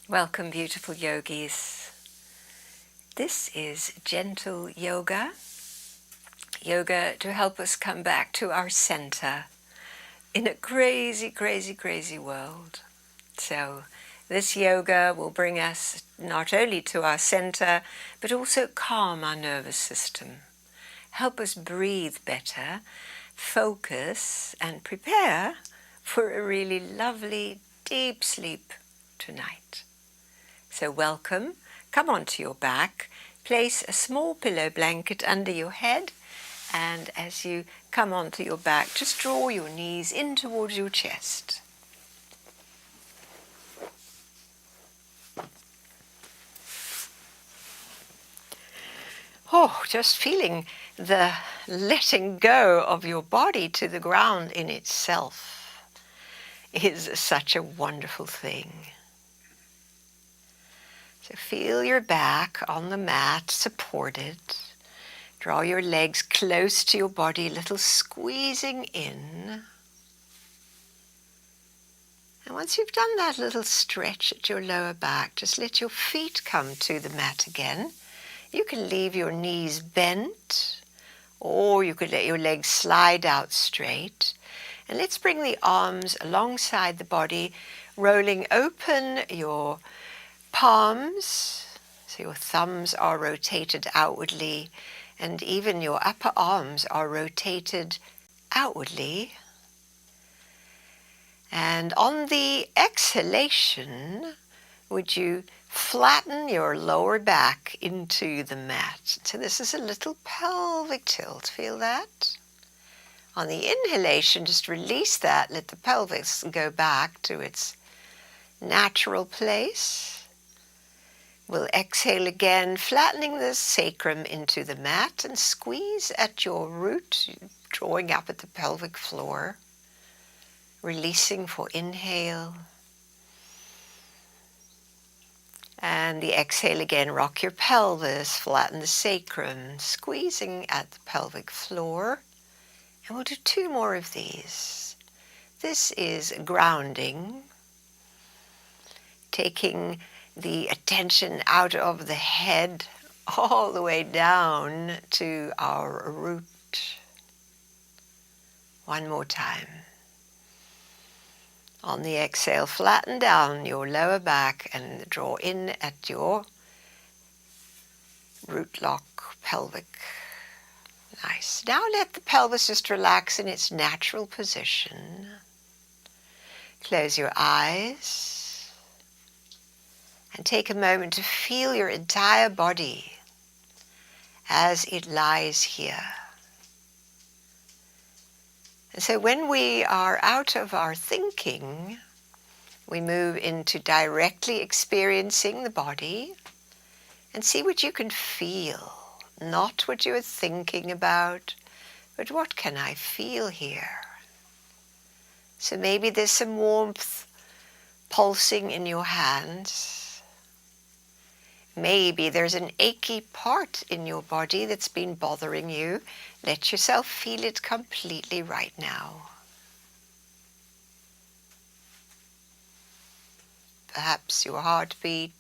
Welcome, beautiful yogis. This is gentle yoga to help us come back to our center in a crazy, crazy, crazy world. So this yoga will bring us not only to our center, but also calm our nervous system, help us breathe better, focus, and prepare for a really lovely, deep sleep tonight. So welcome, come onto your back, place a small pillow blanket under your head, and as you come onto your back, just draw your knees in towards your chest. Oh, just feeling the letting go of your body to the ground in itself is such a wonderful thing. So feel your back on the mat, supported. Draw your legs close to your body, a little squeezing in. And once you've done that little stretch at your lower back, just let your feet come to the mat again. You can leave your knees bent, or you could let your legs slide out straight. And let's bring the arms alongside the body, rolling open your palms, so your thumbs are rotated outwardly, and even your upper arms are rotated outwardly. And on the exhalation, would you flatten your lower back into the mat? So this is a little pelvic tilt, feel that? On the inhalation, just release that, let the pelvis go back to its natural place. We'll exhale again, flattening the sacrum into the mat and squeeze at your root, drawing up at the pelvic floor. Releasing for inhale. And the exhale again, rock your pelvis, flatten the sacrum, squeezing at the pelvic floor. And we'll do 2 more of these. This is grounding, taking the attention out of the head all the way down to our root. One more time. On the exhale, flatten down your lower back and draw in at your root lock pelvic. Nice. Now let the pelvis just relax in its natural position. Close your eyes. And take a moment to feel your entire body as it lies here. And so when we are out of our thinking, we move into directly experiencing the body and see what you can feel. Not what you are thinking about, but what can I feel here? So maybe there's some warmth pulsing in your hands. Maybe there's an achy part in your body that's been bothering you. Let yourself feel it completely right now. Perhaps your heartbeat.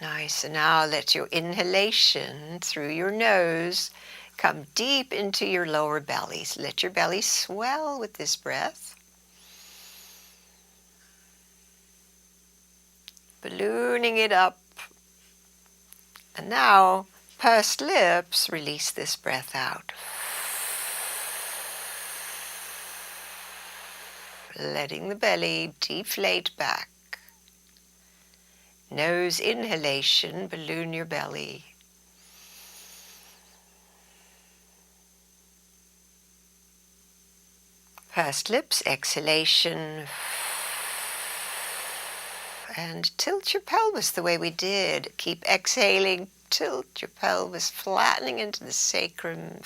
Nice. And now let your inhalation through your nose come deep into your lower belly. So let your belly swell with this breath. Ballooning it up. And now, pursed lips, release this breath out. Letting the belly deflate back. Nose inhalation, balloon your belly. Pursed lips, exhalation. And tilt your pelvis the way we did. Keep exhaling, tilt your pelvis, flattening into the sacrum.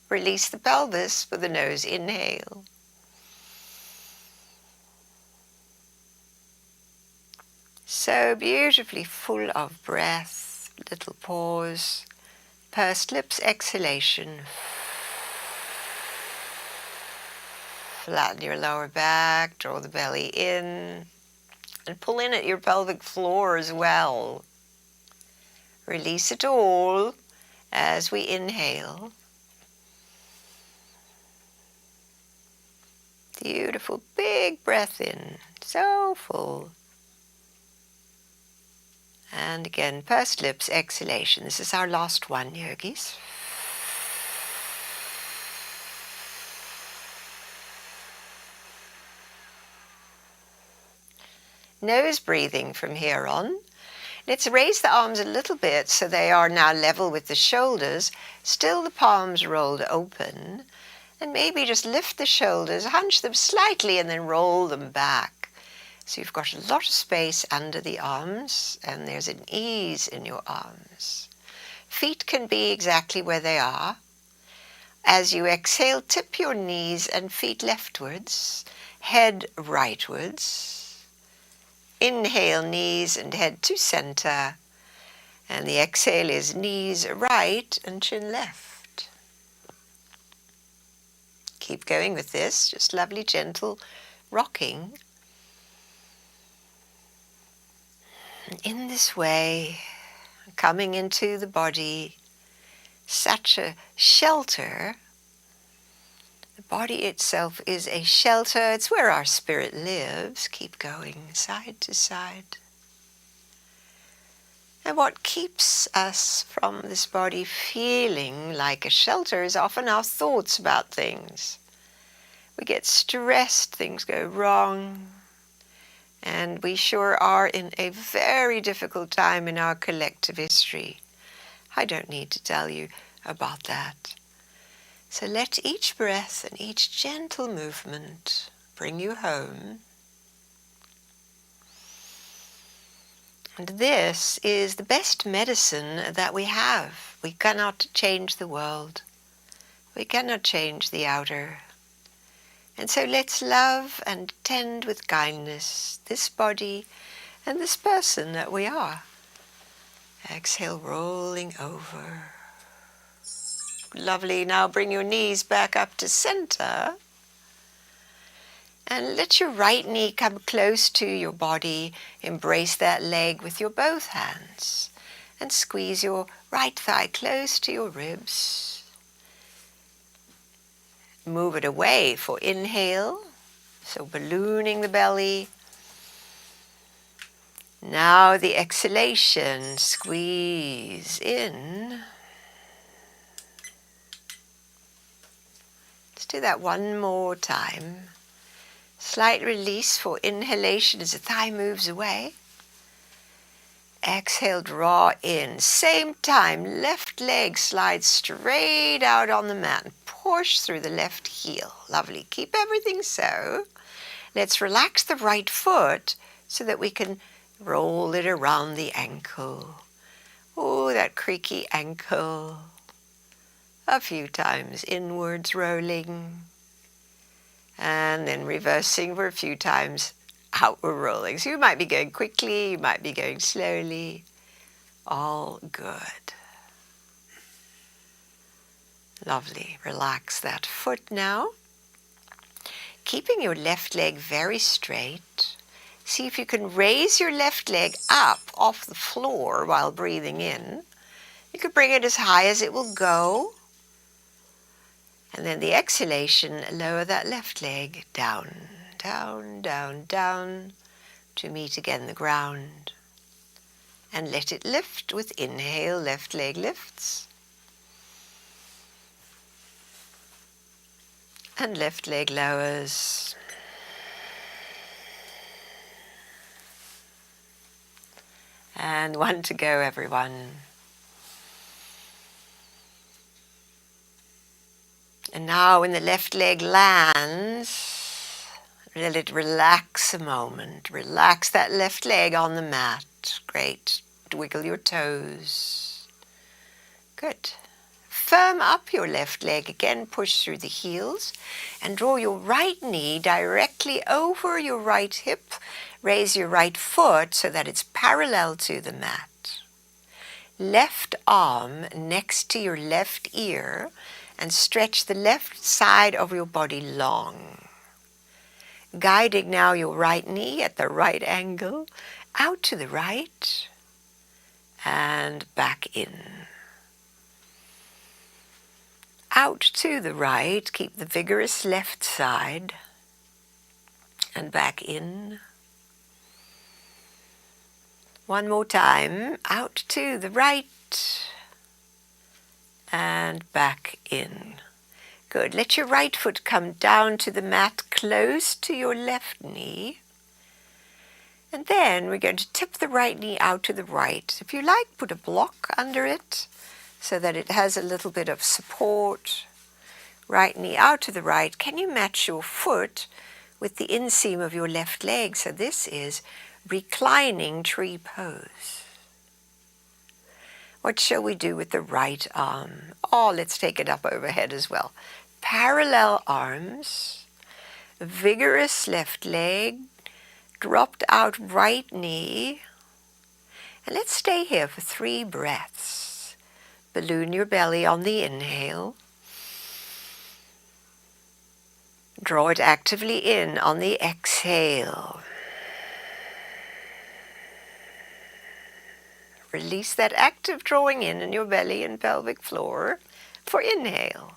Release the pelvis with the nose inhale. So beautifully full of breath, little pause. Pursed lips, exhalation. Flatten your lower back, draw the belly in, and pull in at your pelvic floor as well. Release it all as we inhale. Beautiful, big breath in, so full. And again, pursed lips, exhalation. This is our last one, yogis. Nose breathing from here on. Let's raise the arms a little bit so they are now level with the shoulders, still the palms rolled open, and maybe just lift the shoulders, hunch them slightly, and then roll them back. So you've got a lot of space under the arms, and there's an ease in your arms. Feet can be exactly where they are. As you exhale, tip your knees and feet leftwards, head rightwards. Inhale, knees and head to center, and the exhale is knees right and chin left. Keep going with this, just lovely, gentle rocking. And in this way, coming into the body, such a shelter. The body itself is a shelter. It's where our spirit lives. Keep going side to side. And what keeps us from this body feeling like a shelter is often our thoughts about things. We get stressed, things go wrong, and we sure are in a very difficult time in our collective history. I don't need to tell you about that. So let each breath and each gentle movement bring you home. And this is the best medicine that we have. We cannot change the world. We cannot change the outer. And so let's love and tend with kindness this body and this person that we are. Exhale, rolling over. Lovely. Now bring your knees back up to center. And let your right knee come close to your body. Embrace that leg with your both hands. And squeeze your right thigh close to your ribs. Move it away for inhale. So ballooning the belly. Now the exhalation. Squeeze in. Let's do that one more time. Slight release for inhalation as the thigh moves away. Exhale, draw in. Same time, left leg slides straight out on the mat and push through the left heel. Lovely. Keep everything so. Let's relax the right foot so that we can roll it around the ankle. Oh, that creaky ankle. A few times inwards rolling. And then reversing for a few times, outward rolling. So you might be going quickly, you might be going slowly. All good. Lovely. Relax that foot now. Keeping your left leg very straight. See if you can raise your left leg up off the floor while breathing in. You could bring it as high as it will go. And then the exhalation, lower that left leg down, down, down, down to meet again the ground. And let it lift with inhale, left leg lifts. And left leg lowers. And one to go, everyone. And now when the left leg lands, let it relax a moment. Relax that left leg on the mat. Great. Wiggle your toes. Good. Firm up your left leg again. Push through the heels. And draw your right knee directly over your right hip. Raise your right foot so that it's parallel to the mat. Left arm next to your left ear. And stretch the left side of your body long. Guiding now your right knee at the right angle, out to the right and back in. Out to the right, keep the vigorous left side and back in. One more time, out to the right and back in. Good. Let your right foot come down to the mat close to your left knee. And then we're going to tip the right knee out to the right. If you like, put a block under it so that it has a little bit of support. Right knee out to the right. Can you match your foot with the inseam of your left leg? So this is reclining tree pose. What shall we do with the right arm? Oh, let's take it up overhead as well. Parallel arms, vigorous left leg, dropped out right knee. And let's stay here for 3 breaths. Balloon your belly on the inhale. Draw it actively in on the exhale. Release that active drawing in your belly and pelvic floor for inhale.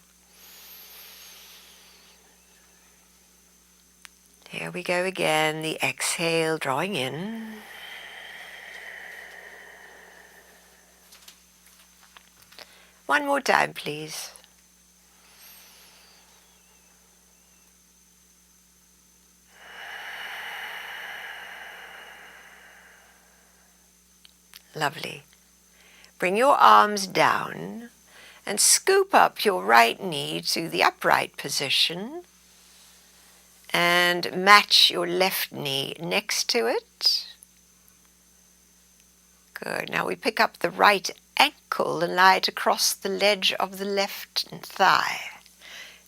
Here we go again, the exhale drawing in. One more time, please. Lovely. Bring your arms down and scoop up your right knee to the upright position and match your left knee next to it. Good. Now we pick up the right ankle and lie it across the ledge of the left thigh.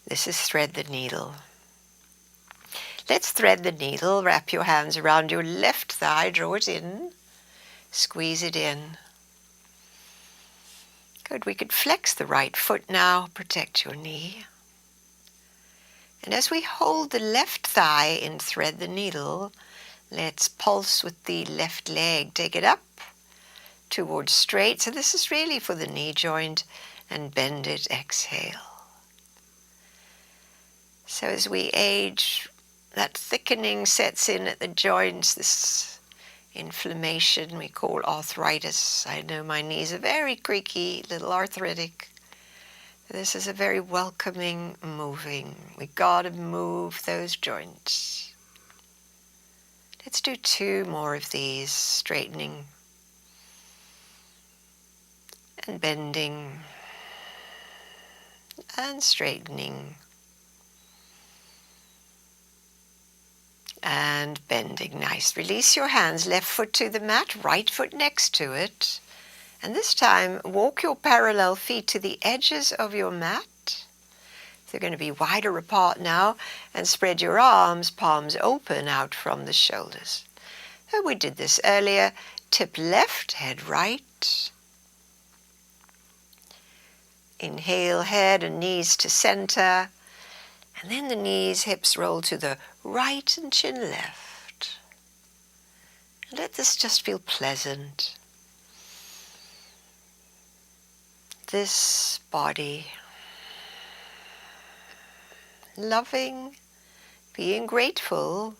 This is thread the needle. Let's thread the needle. Wrap your hands around your left thigh, draw it in. Squeeze it in. Good. We could flex the right foot now, protect your knee. And as we hold the left thigh and thread the needle, let's pulse with the left leg. Take it up towards straight. So this is really for the knee joint, and bend it, exhale. So as we age, that thickening sets in at the joints, this inflammation we call arthritis. I know my knees are very creaky, little arthritic. This is a very welcoming moving. We gotta move those joints. Let's do 2 more of these, straightening and bending and straightening and bending. Nice. Release your hands, left foot to the mat, right foot next to it. And this time, walk your parallel feet to the edges of your mat. They're going to be wider apart now, and spread your arms, palms open out from the shoulders. So we did this earlier. Tip left, head right. Inhale, head and knees to center. And then the knees, hips roll to the right and chin left. And let this just feel pleasant. This body, loving, being grateful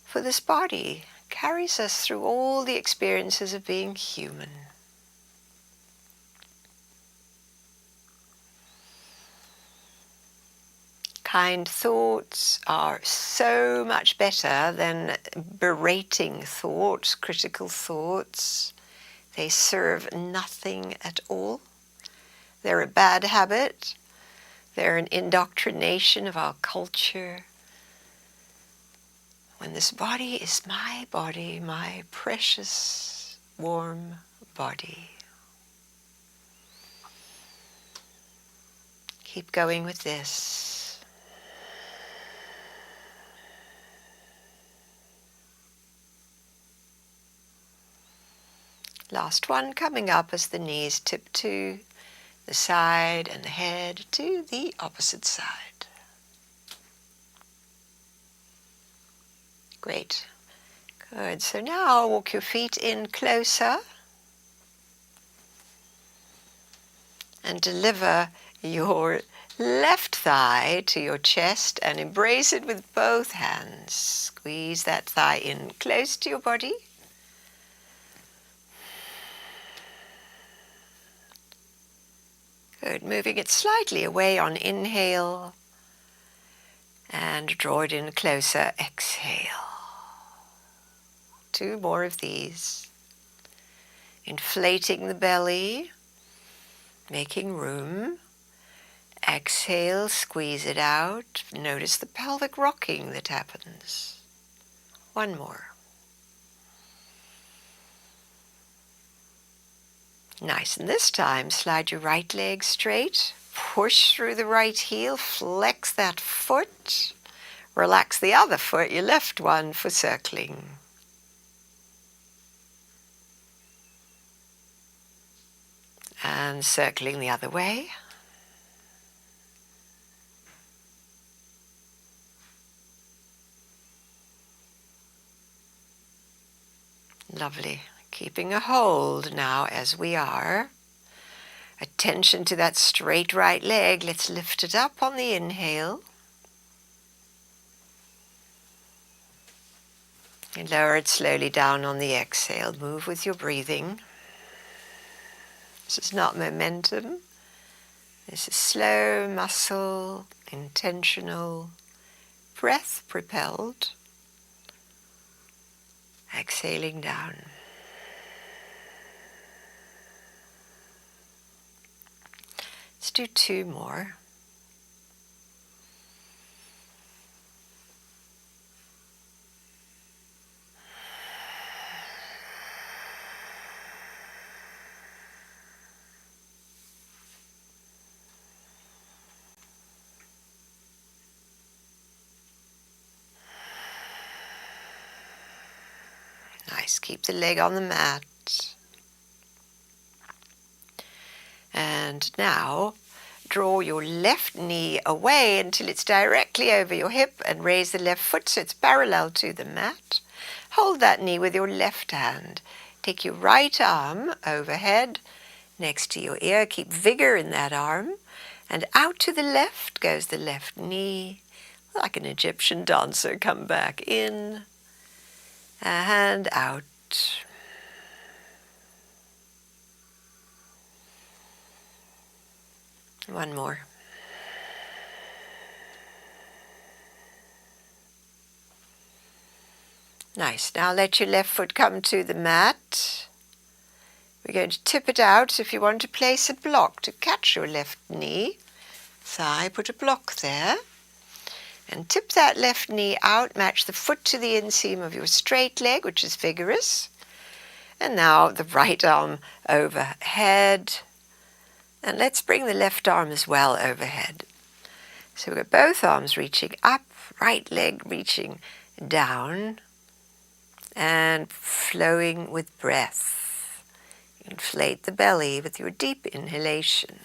for this body, carries us through all the experiences of being human. Kind thoughts are so much better than berating thoughts, critical thoughts. They serve nothing at all. They're a bad habit. They're an indoctrination of our culture. When this body is my body, my precious, warm body. Keep going with this. Last one, coming up as the knees tip to the side and the head to the opposite side. Great. Good. So now walk your feet in closer and deliver your left thigh to your chest and embrace it with both hands. Squeeze that thigh in close to your body. Good. Moving it slightly away on inhale and draw it in closer. Exhale. 2 more of these. Inflating the belly, making room. Exhale, squeeze it out. Notice the pelvic rocking that happens. 1 more. Nice. And this time, slide your right leg straight. Push through the right heel. Flex that foot. Relax the other foot, your left one, for circling. And circling the other way. Lovely. Keeping a hold now as we are. Attention to that straight right leg. Let's lift it up on the inhale. And lower it slowly down on the exhale. Move with your breathing. This is not momentum. This is slow, muscle, intentional, breath propelled. Exhaling down. Let's do 2 more. Nice. Keep the leg on the mat. And now draw your left knee away until it's directly over your hip and raise the left foot so it's parallel to the mat. Hold that knee with your left hand. Take your right arm overhead next to your ear. Keep vigor in that arm. And out to the left goes the left knee. Like an Egyptian dancer, come back in and out. One more. Nice. Now let your left foot come to the mat. We're going to tip it out. If you want to place a block to catch your left knee, thigh, put a block there. And tip that left knee out, match the foot to the inseam of your straight leg, which is vigorous. And now the right arm overhead. And let's bring the left arm as well overhead. So we've got both arms reaching up, right leg reaching down, and flowing with breath. Inflate the belly with your deep inhalation.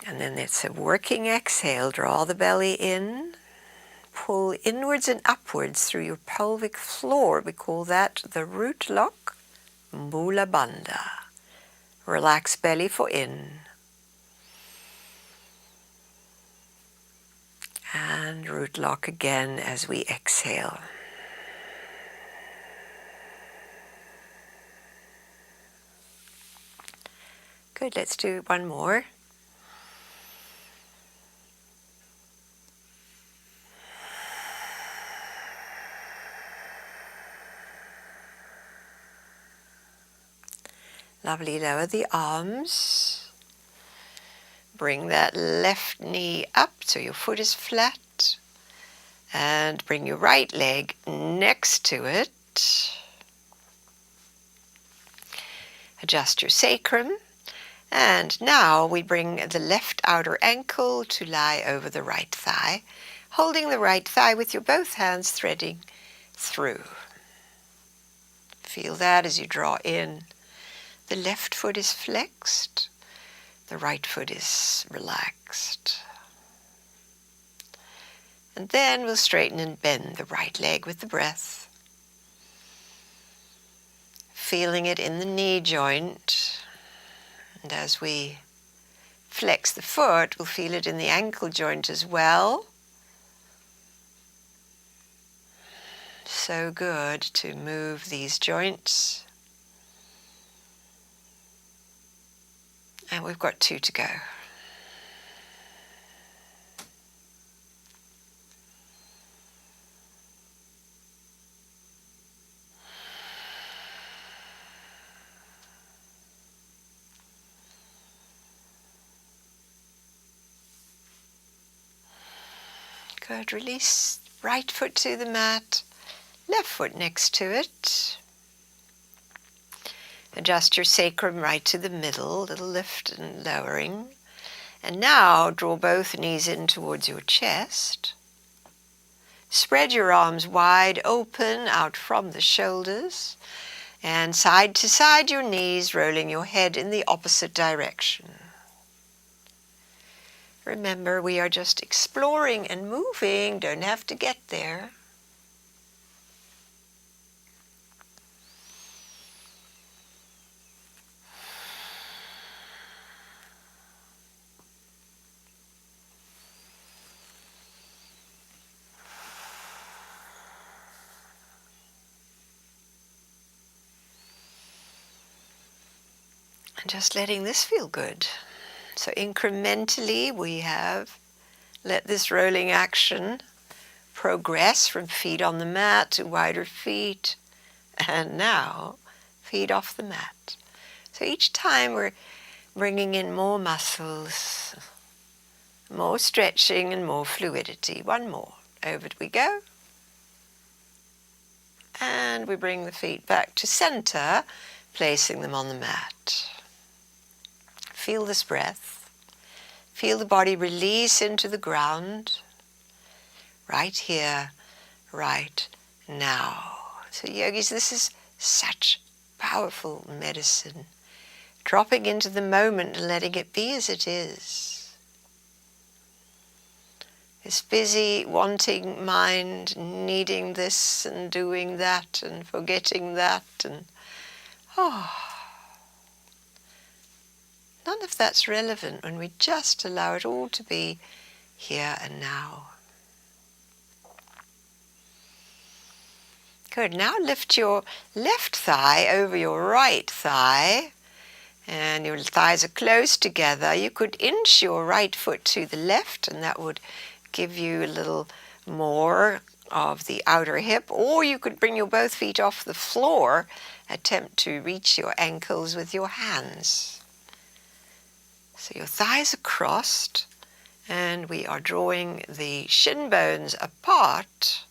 And then it's a working exhale. Draw the belly in. Pull inwards and upwards through your pelvic floor. We call that the root lock, Mula Bandha. Relax belly for in. And root lock again as we exhale. Good, let's do 1 more. Lovely, lower the arms. Bring that left knee up so your foot is flat. And bring your right leg next to it. Adjust your sacrum. And now we bring the left outer ankle to lie over the right thigh, holding the right thigh with your both hands threading through. Feel that as you draw in. The left foot is flexed, the right foot is relaxed. And then we'll straighten and bend the right leg with the breath. Feeling it in the knee joint. And as we flex the foot, we'll feel it in the ankle joint as well. So good to move these joints. And we've got 2 to go. Good. Release right foot to the mat, left foot next to it. Adjust your sacrum right to the middle, little lift and lowering. And now draw both knees in towards your chest. Spread your arms wide open out from the shoulders. And side to side your knees, rolling your head in the opposite direction. Remember, we are just exploring and moving, don't have to get there. And just letting this feel good. So incrementally we have let this rolling action progress from feet on the mat to wider feet, and now feet off the mat. So each time we're bringing in more muscles, more stretching and more fluidity. One more. Over we go. And we bring the feet back to center, placing them on the mat. Feel this breath. Feel the body release into the ground. Right here, right now. So yogis, this is such powerful medicine. Dropping into the moment and letting it be as it is. This busy, wanting mind, needing this and doing that and forgetting that and none of that's relevant when we just allow it all to be here and now. Good. Now lift your left thigh over your right thigh, and your thighs are close together. You could inch your right foot to the left, and that would give you a little more of the outer hip, or you could bring your both feet off the floor, attempt to reach your ankles with your hands. So your thighs are crossed, and we are drawing the shin bones apart,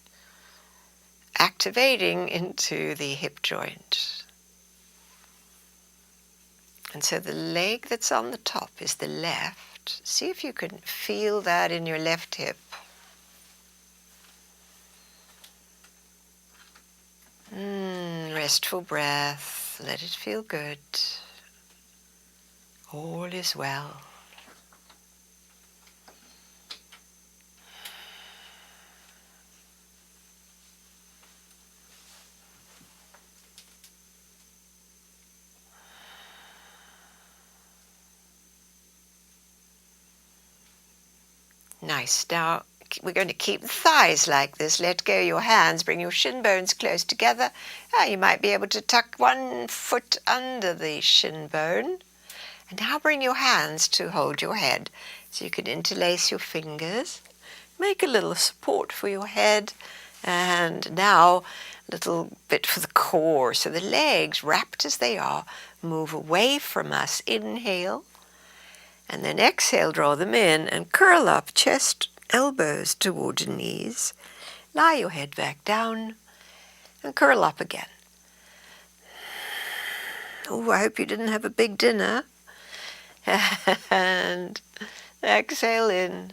activating into the hip joint. And so the leg that's on the top is the left. See if you can feel that in your left hip. Restful breath. Let it feel good. All is well. Nice. Now we're going to keep the thighs like this. Let go your hands. Bring your shin bones close together. You might be able to tuck one foot under the shin bone. And now bring your hands to hold your head. So you can interlace your fingers. Make a little support for your head. And now a little bit for the core. So the legs, wrapped as they are, move away from us. Inhale. And then exhale, draw them in and curl up, chest, elbows toward your knees. Lie your head back down and curl up again. Oh, I hope you didn't have a big dinner. And exhale in.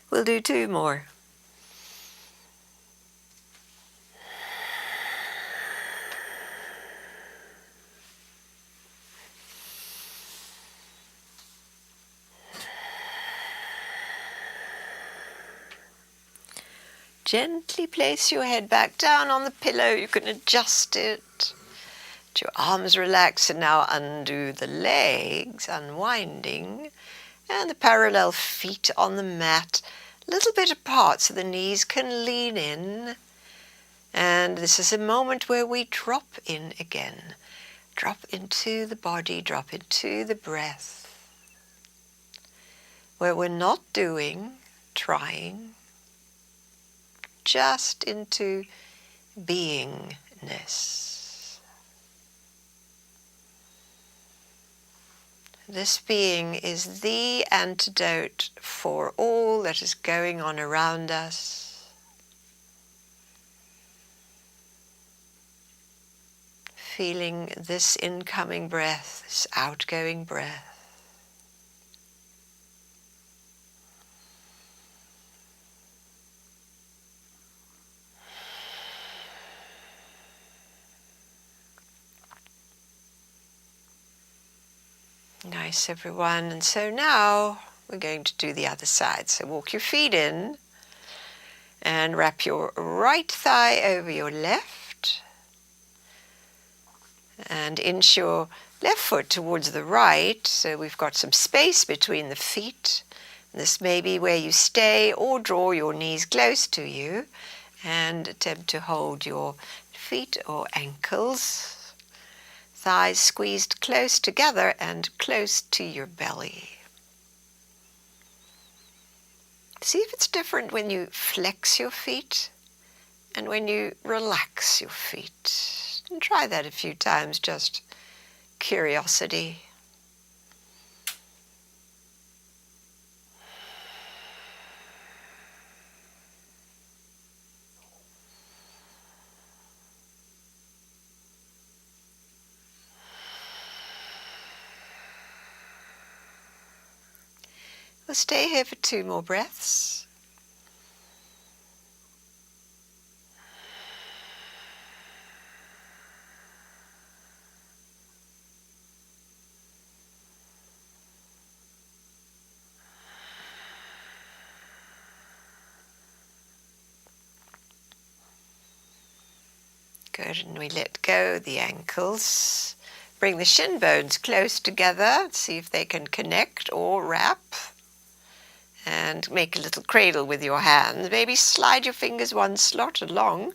We'll do 2 more. gently place your head back down on the pillow. You can adjust it. Let your arms relax, and now undo the legs, unwinding, and the parallel feet on the mat, a little bit apart so the knees can lean in. And this is a moment where we drop in again. Drop into the body, drop into the breath, where we're not doing, trying, just into beingness. This being is the antidote for all that is going on around us. Feeling this incoming breath, this outgoing breath. Nice, everyone. And so now we're going to do the other side. So walk your feet in and wrap your right thigh over your left and inch your left foot towards the right, so we've got some space between the feet. This may be where you stay, or draw your knees close to you and attempt to hold your feet or ankles, thighs squeezed close together and close to your belly. See if it's different when you flex your feet and when you relax your feet. And try that a few times, just curiosity. We'll stay here for 2 more breaths. Good, and we let go the ankles. Bring the shin bones close together, see if they can connect or wrap. And make a little cradle with your hands. Maybe slide your fingers one slot along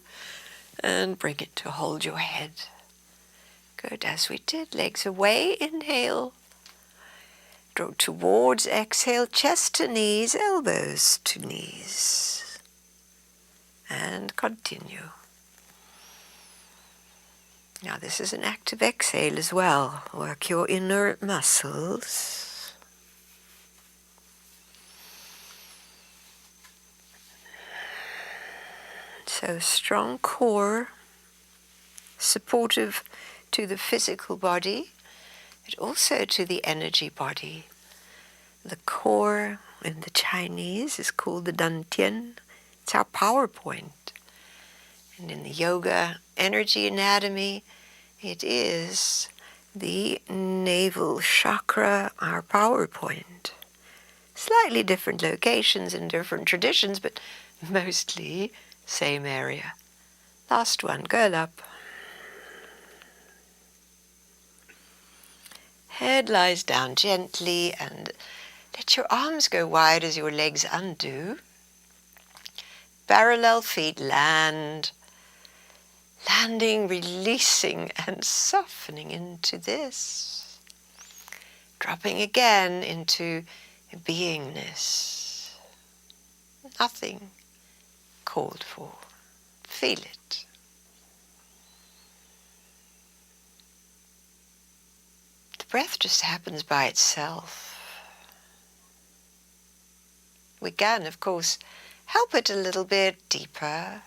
and bring it to hold your head. Good, as we did. Legs away, inhale. Draw towards, exhale, chest to knees, elbows to knees. And continue. Now this is an active exhale as well. Work your inner muscles. So strong core, supportive to the physical body, but also to the energy body. The core in the Chinese is called the dantian. It's our power point. And in the yoga energy anatomy, it is the navel chakra, our power point. Slightly different locations in different traditions, but mostly same area. Last one, curl up. Head lies down gently and let your arms go wide as your legs undo. Parallel feet land. Landing, releasing and softening into this. Dropping again into beingness. Nothing called for. Feel it. The breath just happens by itself. We can, of course, help it a little bit deeper.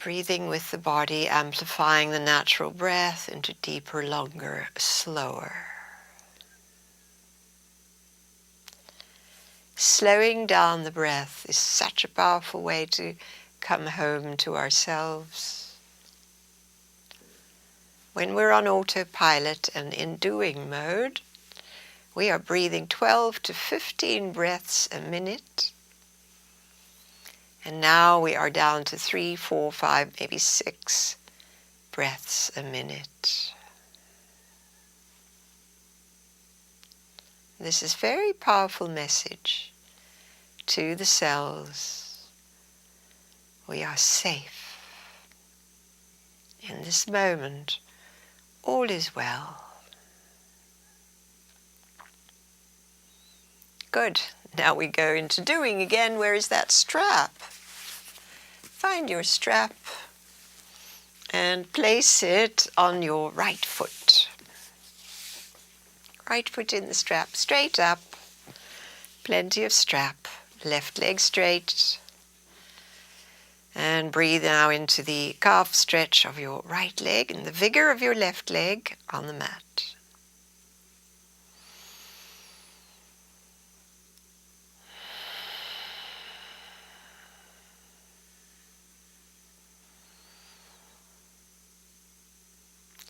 Breathing with the body, amplifying the natural breath into deeper, longer, slower. Slowing down the breath is such a powerful way to come home to ourselves. When we're on autopilot and in doing mode, We are breathing 12 to 15 breaths a minute. And now we are down to 3, 4, 5, maybe 6 breaths a minute. This is a very powerful message to the cells. We are safe. In this moment, all is well. Good. Now we go into doing again. Where is that strap? Find your strap and place it on your right foot. Right foot in the strap, straight up. Plenty of strap. Left leg straight. And breathe now into the calf stretch of your right leg and the vigor of your left leg on the mat.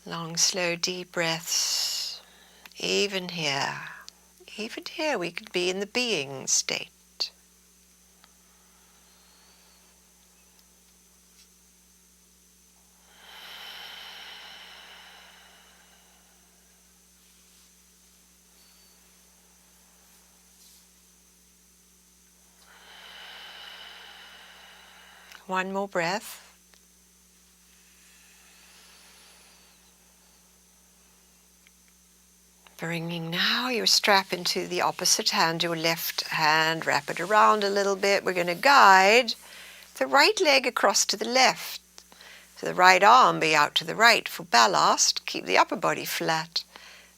Long, slow, deep breaths. Even here we could be in the being state. One more breath. Bringing now your strap into the opposite hand, your left hand, wrap it around a little bit. We're going to guide the right leg across to the left. So the right arm be out to the right for ballast. Keep the upper body flat.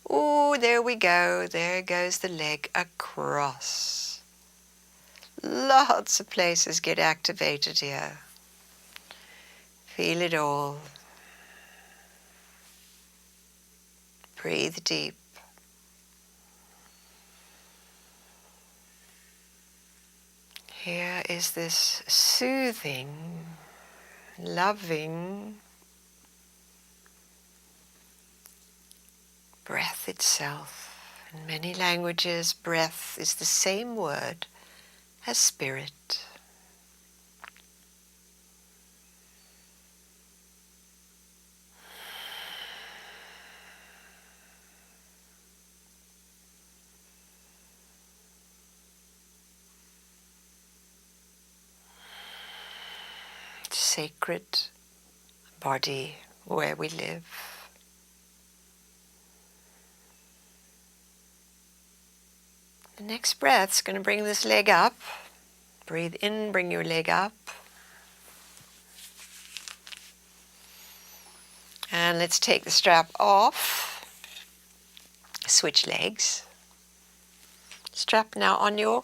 Oh, there we go. There goes the leg across. Lots of places get activated here. Feel it all. Breathe deep. Here is this soothing, loving breath itself. In many languages, breath is the same word as spirit. Sacred body where we live. The next breath's going to bring this leg up. Breathe in, bring your leg up. And let's take the strap off. Switch legs. Strap now on your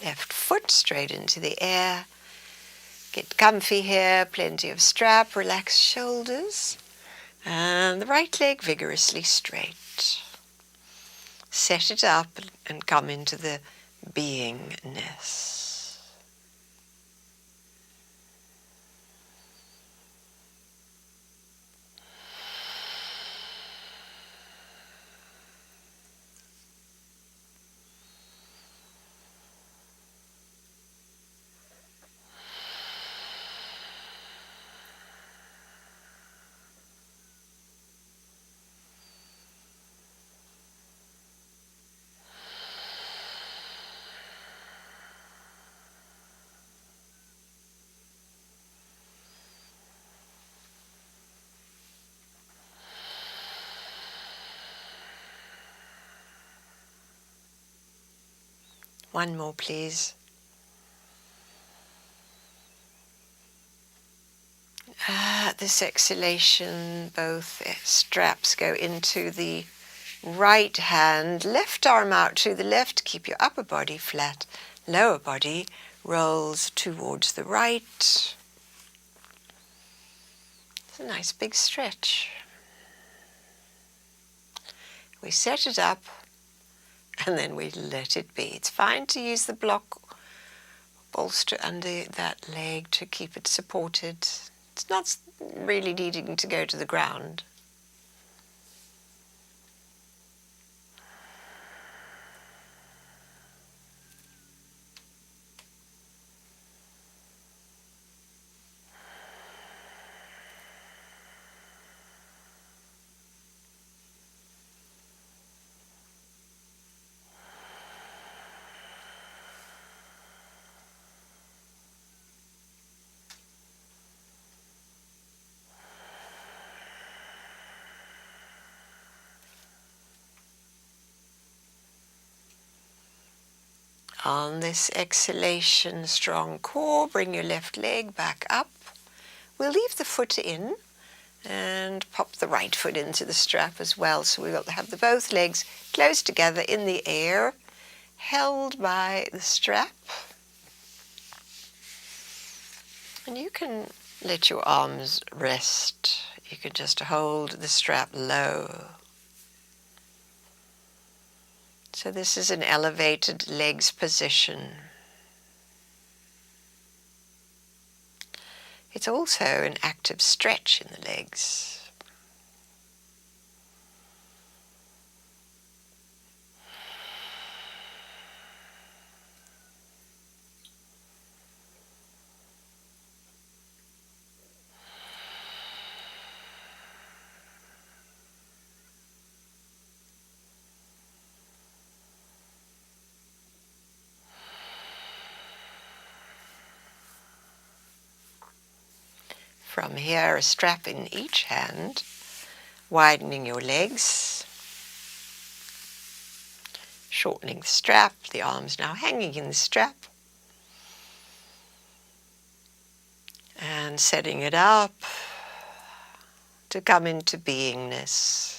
left foot, straight into the air. Get comfy here, plenty of strap, relaxed shoulders. And the right leg vigorously straight. Set it up and come into the beingness. One more, please. This exhalation, both straps go into the right hand, left arm out to the left, keep your upper body flat, lower body rolls towards the right. It's a nice big stretch. We set it up and then we let it be. It's fine to use the block bolster under that leg to keep it supported. It's not really needing to go to the ground. On this exhalation, strong core, bring your left leg back up. We'll leave the foot in and pop the right foot into the strap as well. So we will have both legs close together in the air, held by the strap. And you can let your arms rest. You can just hold the strap low. So this is an elevated legs position. It's also an active stretch in the legs. From here, a strap in each hand, widening your legs, shortening the strap, the arms now hanging in the strap, and setting it up to come into beingness.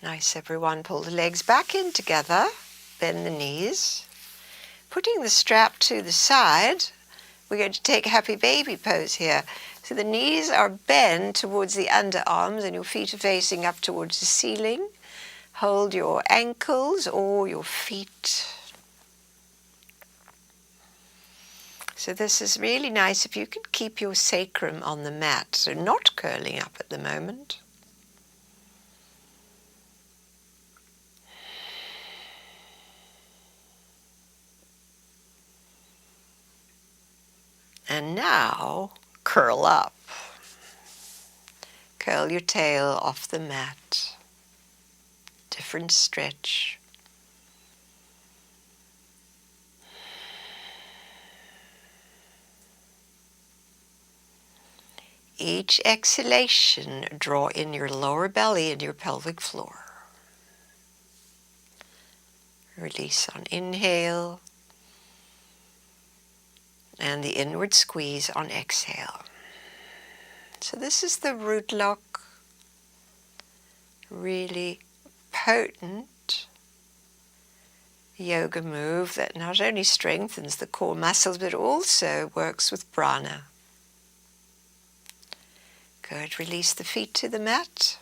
Nice, everyone. Pull the legs back in together, bend the knees. Putting the strap to the side, we're going to take a happy baby pose here. So the knees are bent towards the underarms and your feet are facing up towards the ceiling. Hold your ankles or your feet. So this is really nice if you can keep your sacrum on the mat, so not curling up at the moment. And now, curl up. Curl your tail off the mat. Different stretch. Each exhalation, draw in your lower belly and your pelvic floor. Release on inhale. And the inward squeeze on exhale. So this is the root lock, really potent yoga move that not only strengthens the core muscles but also works with prana. Good, release the feet to the mat.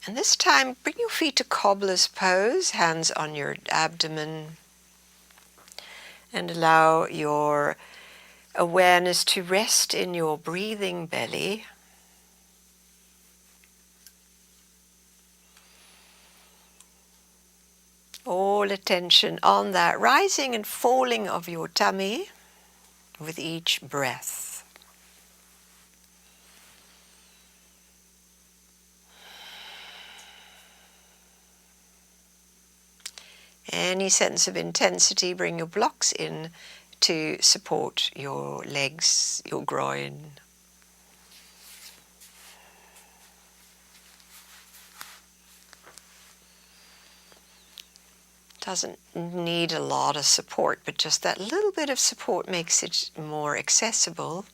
And this time bring your feet to cobbler's pose, hands on your abdomen. And allow your awareness to rest in your breathing belly. All attention on that rising and falling of your tummy with each breath. Any sense of intensity, bring your blocks in to support your legs, your groin. Doesn't need a lot of support, but just that little bit of support makes it more accessible.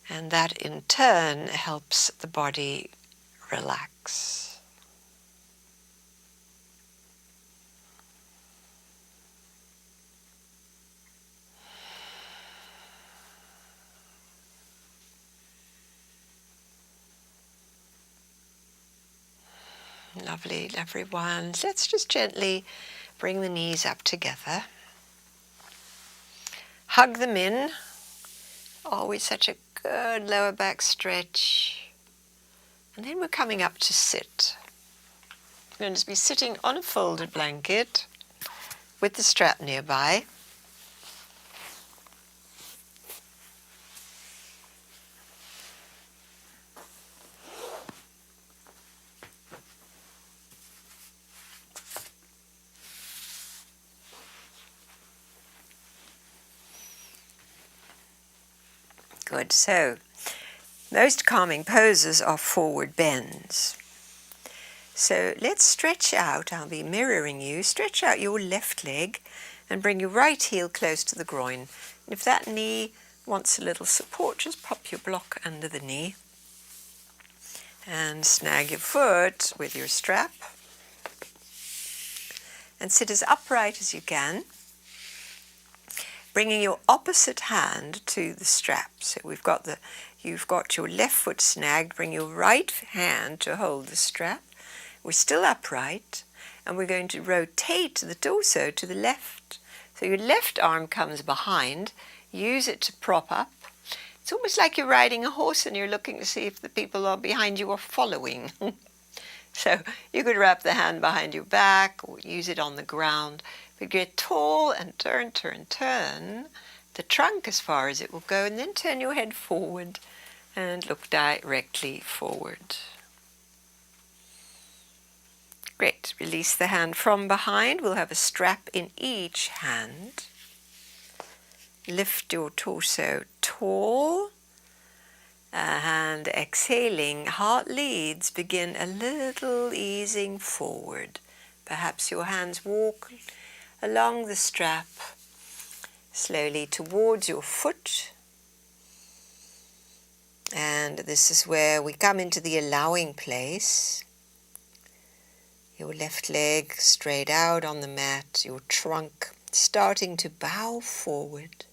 And that in turn helps the body relax. Lovely, everyone. Let's just gently bring the knees up together. Hug them in. Always such a good lower back stretch. And then we're coming up to sit. We're going to be sitting on a folded blanket with the strap nearby. Good. So, most calming poses are forward bends. So let's stretch out. I'll be mirroring you. Stretch out your left leg and bring your right heel close to the groin. And if that knee wants a little support, just pop your block under the knee and snag your foot with your strap and sit as upright as you can, bringing your opposite hand to the strap. So you've got your left foot snagged. Bring your right hand to hold the strap. We're still upright, and we're going to rotate the torso to the left. So your left arm comes behind. Use it to prop up. It's almost like you're riding a horse and you're looking to see if the people are behind you are following. So you could wrap the hand behind your back or use it on the ground. But get tall and turn, turn, turn the trunk as far as it will go, and then turn your head forward and look directly forward. Great. Release the hand from behind. We'll have a strap in each hand. Lift your torso tall. And exhaling, heart leads, begin a little easing forward. Perhaps your hands walk along the strap slowly towards your foot. And this is where we come into the allowing place. Your left leg straight out on the mat, your trunk starting to bow forward.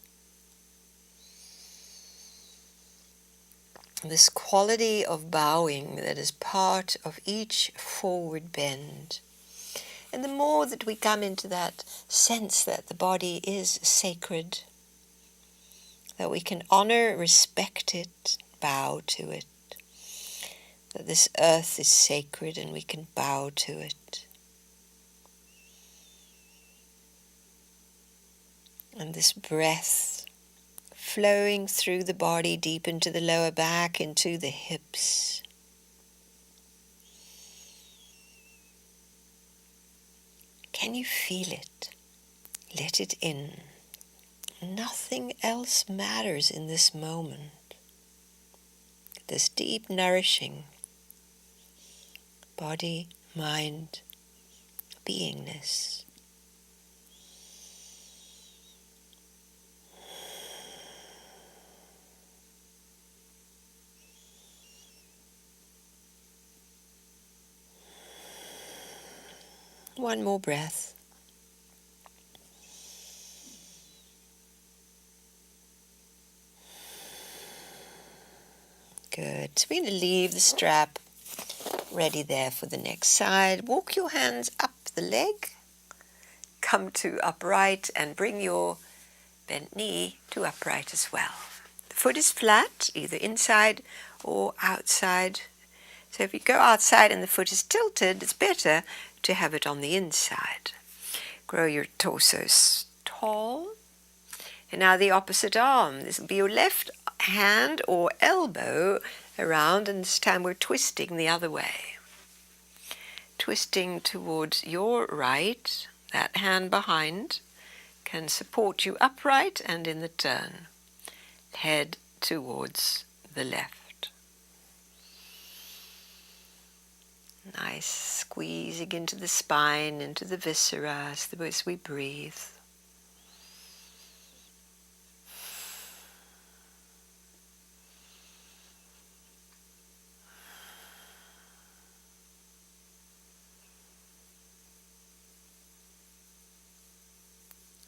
This quality of bowing that is part of each forward bend. And the more that we come into that sense that the body is sacred, that we can honor, respect it, bow to it, that this earth is sacred and we can bow to it. And this breath flowing through the body deep into the lower back, into the hips. Can you feel it? Let it in. Nothing else matters in this moment. This deep nourishing body, mind, beingness. One more breath. Good. So we're going to leave the strap ready there for the next side. Walk your hands up the leg. Come to upright and bring your bent knee to upright as well. The foot is flat, either inside or outside. So if you go outside and the foot is tilted, it's better to have it on the inside. Grow your torso tall. And now the opposite arm. This will be your left hand or elbow around, and this time we're twisting the other way. Twisting towards your right. That hand behind can support you upright and in the turn. Head towards the left. Nice squeezing into the spine, into the viscera as we breathe.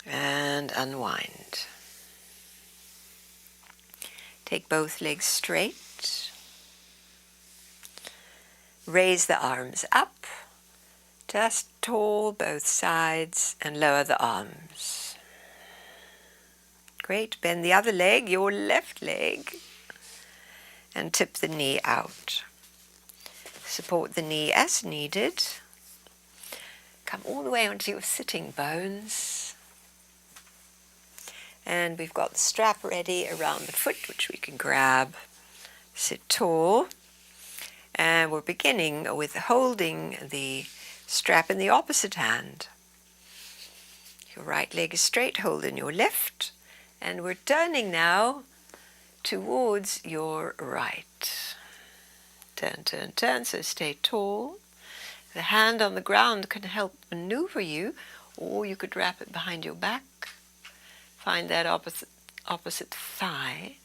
And unwind. Take both legs straight. Raise the arms up, just tall both sides, and lower the arms. Great. Bend the other leg, your left leg, and tip the knee out. Support the knee as needed. Come all the way onto your sitting bones. And we've got the strap ready around the foot, which we can grab. Sit tall. And we're beginning with holding the strap in the opposite hand. Your right leg is straight, hold in your left. And we're turning now towards your right. Turn, turn, turn, so stay tall. The hand on the ground can help maneuver you, or you could wrap it behind your back. Find that opposite thigh.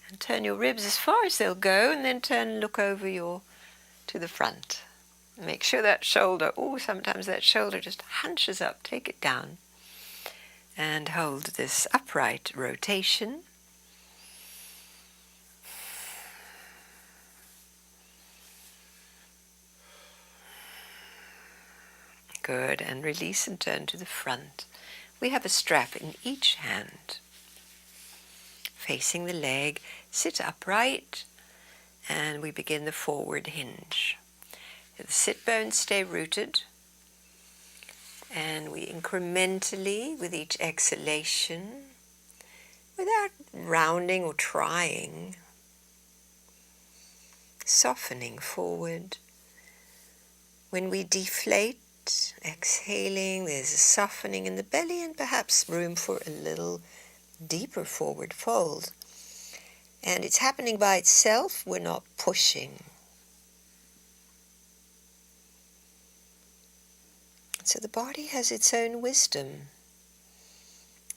And turn your ribs as far as they'll go, and then turn and look over to the front. Make sure that shoulder, sometimes that shoulder just hunches up, take it down. And hold this upright rotation. Good, and release and turn to the front. We have a strap in each hand. Facing the leg, sit upright, and we begin the forward hinge. The sit bones stay rooted, and we incrementally, with each exhalation, without rounding or trying, softening forward. When we deflate, exhaling, there's a softening in the belly and perhaps room for a little deeper forward fold. And it's happening by itself, we're not pushing. So the body has its own wisdom.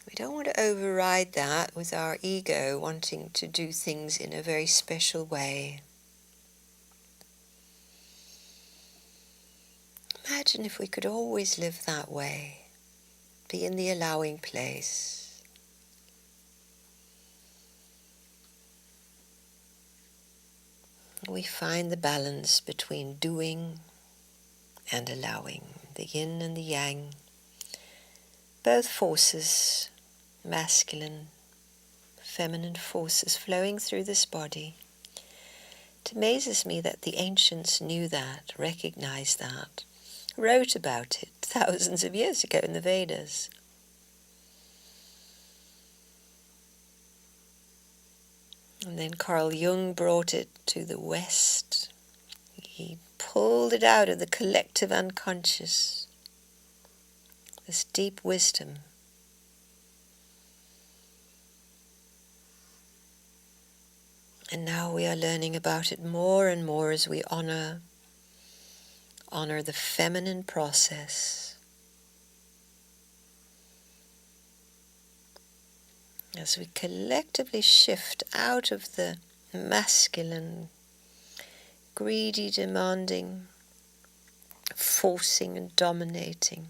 We don't want to override that with our ego wanting to do things in a very special way. Imagine if we could always live that way, be in the allowing place. We find the balance between doing and allowing, the yin and the yang, both forces, masculine, feminine forces flowing through this body. It amazes me that the ancients knew that, recognized that, wrote about it thousands of years ago in the Vedas. And then Carl Jung brought it to the West. He pulled it out of the collective unconscious, this deep wisdom. And now we are learning about it more and more as we honor the feminine process. As we collectively shift out of the masculine, greedy, demanding, forcing and dominating.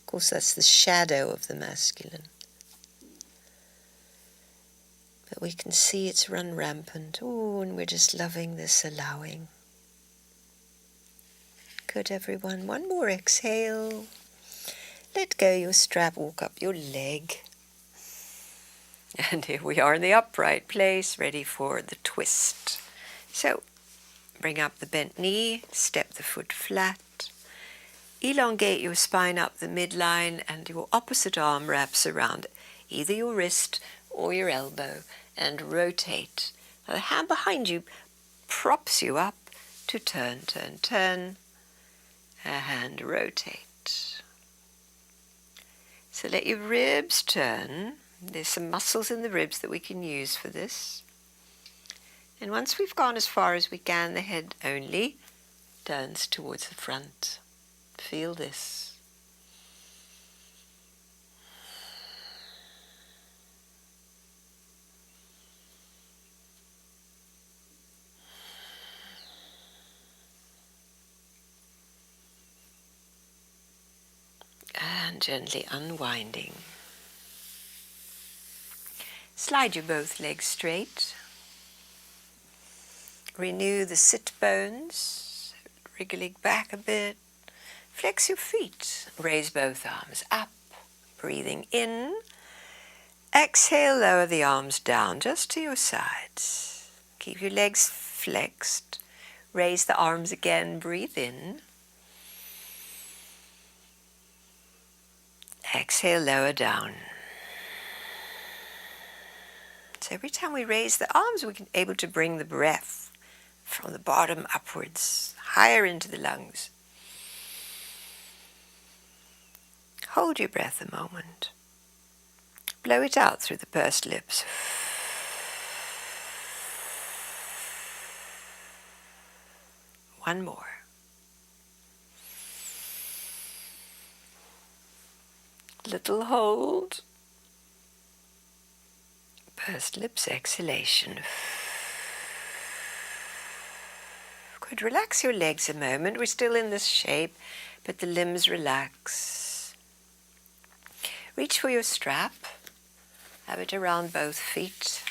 Of course, that's the shadow of the masculine. But we can see it's run rampant. And we're just loving this allowing. Good, everyone. One more exhale. Let go your strap, walk up your leg. And here we are in the upright place, ready for the twist. So, bring up the bent knee, step the foot flat. Elongate your spine up the midline, and your opposite arm wraps around either your wrist or your elbow, and rotate. Now the hand behind you props you up to turn, turn, turn, and rotate. So let your ribs turn. There's some muscles in the ribs that we can use for this. And once we've gone as far as we can, the head only turns towards the front. Feel this. And gently unwinding. Slide your both legs straight. Renew the sit bones, wriggling back a bit. Flex your feet. Raise both arms up. Breathing in. Exhale, lower the arms down just to your sides. Keep your legs flexed. Raise the arms again, breathe in. Exhale, lower down. So every time we raise the arms, we're able to bring the breath from the bottom upwards, higher into the lungs. Hold your breath a moment. Blow it out through the pursed lips. One more. Little hold. Pursed lips, exhalation. Good. Relax your legs a moment. We're still in this shape, but the limbs relax. Reach for your strap. Have it around both feet.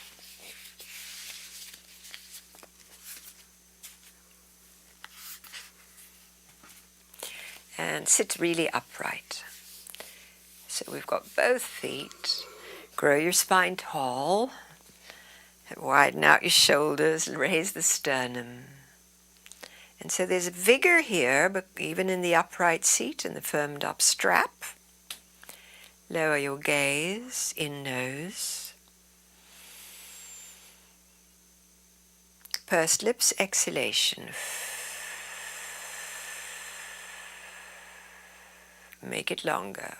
And sit really upright. So we've got both feet. Grow your spine tall. Widen out your shoulders and raise the sternum. And so there's vigor here, but even in the upright seat and the firmed up strap. Lower your gaze, in nose. Pursed lips, exhalation. Make it longer.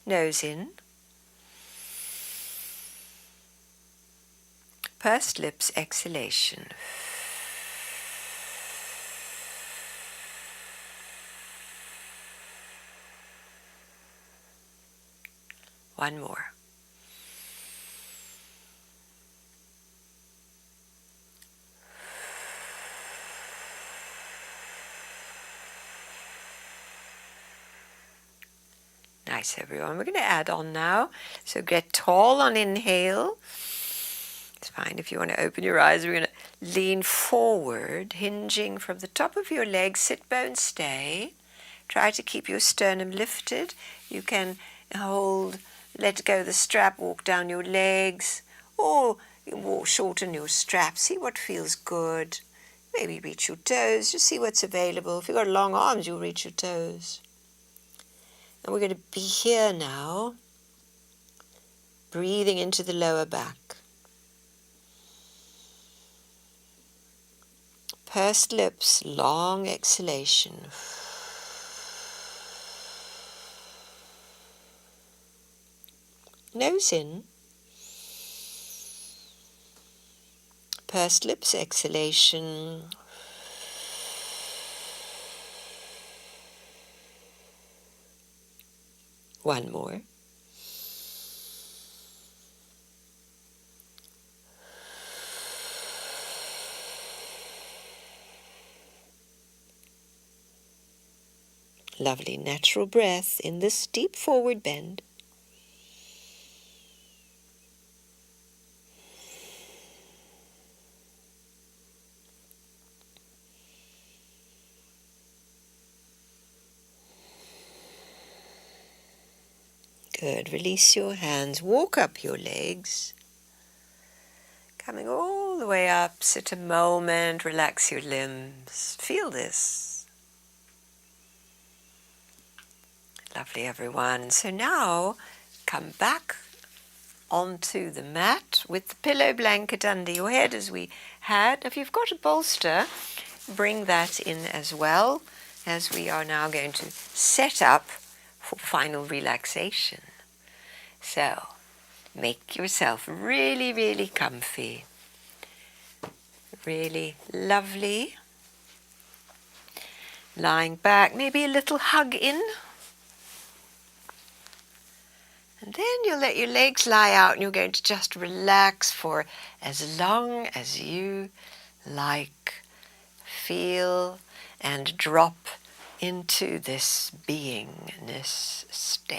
Nose in. Pursed lips, exhalation. One more. Nice, everyone. We're going to add on now. So get tall on inhale. It's fine if you want to open your eyes. We're going to lean forward, hinging from the top of your legs, sit bone stay. Try to keep your sternum lifted. You can hold, let go the strap, walk down your legs, or shorten your strap. See what feels good. Maybe reach your toes. Just see what's available. If you've got long arms, you'll reach your toes. And we're going to be here now, breathing into the lower back. Pursed lips, long exhalation. Nose in. Pursed lips, exhalation. One more. Lovely natural breath in this deep forward bend. Good. Release your hands. Walk up your legs. Coming all the way up. Sit a moment. Relax your limbs. Feel this. Lovely, everyone. So now come back onto the mat with the pillow blanket under your head as we had. If you've got a bolster, bring that in as well, as we are now going to set up for final relaxation. So, make yourself really, really comfy. Really lovely. Lying back, maybe a little hug in. And then you'll let your legs lie out and you're going to just relax for as long as you like. Feel and drop into this beingness state.